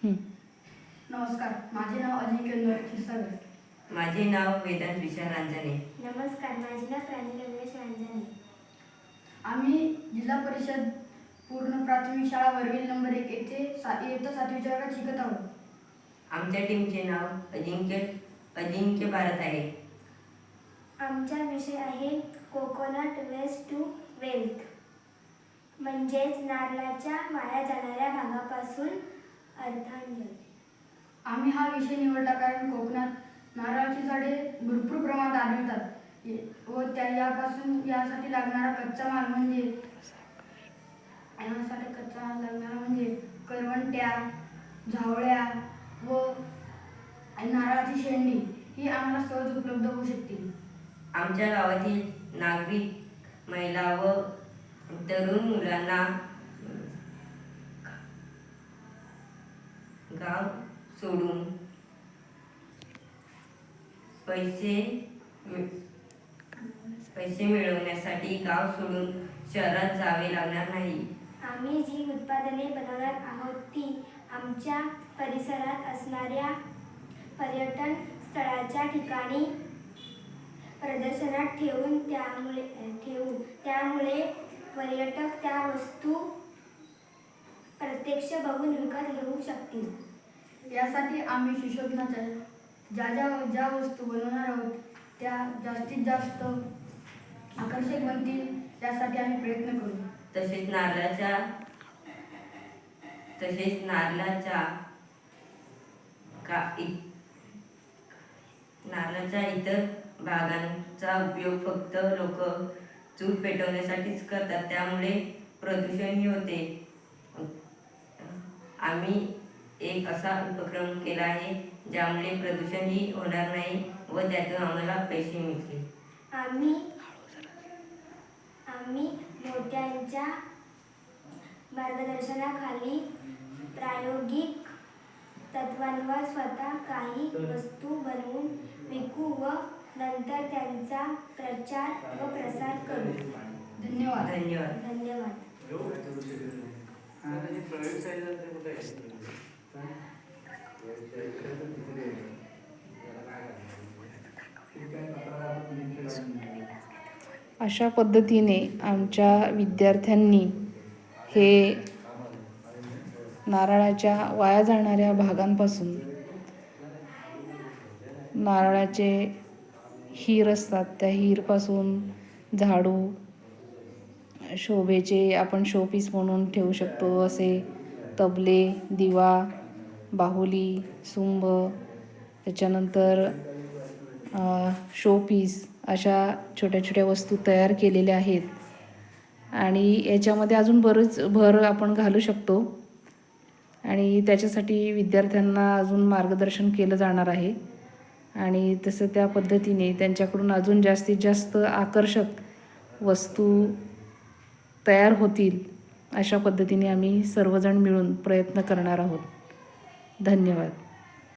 नमस्कार, माझे नाव अजिंक्य क्षीरसागर. माझे नाव वेदांत विशाल रांजणे. नमस्कार, माझे नाव प्रांजली रमेश रांजणे. आम्ही जिल्हा परिषद पूर्ण प्राथमिक शाळा वरवील नंबर 1 येथे इयत्ता 7वीच्या वर्गात शिकत आहोत. आमच्या टीमचे नाव अजिंक्य भारत आहे. आमचा विषय आहे कोकोनट वेस्ट टू वेल्थ, म्हणजेच नारळाच्या वाया जाणाऱ्या भागापासून अर्थांजली. आम्ही हा विषय निवडला कारण कोकणात नारळाची झाडे भरपूर प्रमाणात आढळतात व यासाठी लागणारा कच्चा माल म्हणजे करवंट्या, झावळ्या व नारळाची शेंडी ही आम्हाला सहज उपलब्ध होऊ शकते. आमच्या गावातील नागरिक, महिला व तरुण मुलांना गाव सोडून पैसे मिळवण्यासाठी गाव सोडून शहरात जावे लागणार नाही. आम्ही जी उत्पादने बनवणार आहोत ती आमच्या परिसरात असणाऱ्या पर्यटन स्थळाच्या ठिकाणी प्रदर्शनात ठेवू. त्यामुळे पर्यटक त्या वस्तू प्रत्यक्ष बघून विकत घेऊ शकतील. यासाठी आम्ही सुशोभनाच्या ज्या वस्तू बनवणार आहोत त्या जास्तीत जास्त आकर्षक बनतील यासाठी आम्ही प्रयत्न करू. तसेच नारळाच्या इतर भागांचा उपयोग फक्त लोक चूल पेटवण्यासाठीच करतात, त्यामुळे प्रदूषणही होते. आम्ही एक असा उपक्रम केला आहे ज्यामुळे प्रदूषणही होणार नाही व त्यातून आम्हाला पैसे मिळतील. आम्ही मोठ्यांच्या मार्गदर्शनाखाली प्रायोगिक तत्त्वांवर स्वतः काही वस्तू बनवून विकू व नंतर त्यांचा प्रचार व प्रसार करू. धन्यवाद. धन्यवाद. अशा पद्धतीने आमच्या विद्यार्थ्यांनी हे नारळाच्या वाया जाणाऱ्या भागांपासून नारळाचे हीर असतात त्या हीरपासून झाडू, शोभेचे आपण शोपीस म्हणून ठेवू शकतो असे तबले, दिवा, बाहुली, सुंब, त्याच्यानंतर शोपीस अशा छोट्या छोट्या वस्तू तयार केलेल्या आहेत. आणि याच्यामध्ये अजून बरंच भर आपण घालू शकतो आणि त्याच्यासाठी विद्यार्थ्यांना अजून मार्गदर्शन केलं जाणार आहे. आणि तसं त्या पद्धतीने त्यांच्याकडून अजून जास्तीत जास्त आकर्षक वस्तू तयार होतील अशा पद्धतीने आम्ही सर्वजण मिळून प्रयत्न करणार आहोत. धन्यवाद.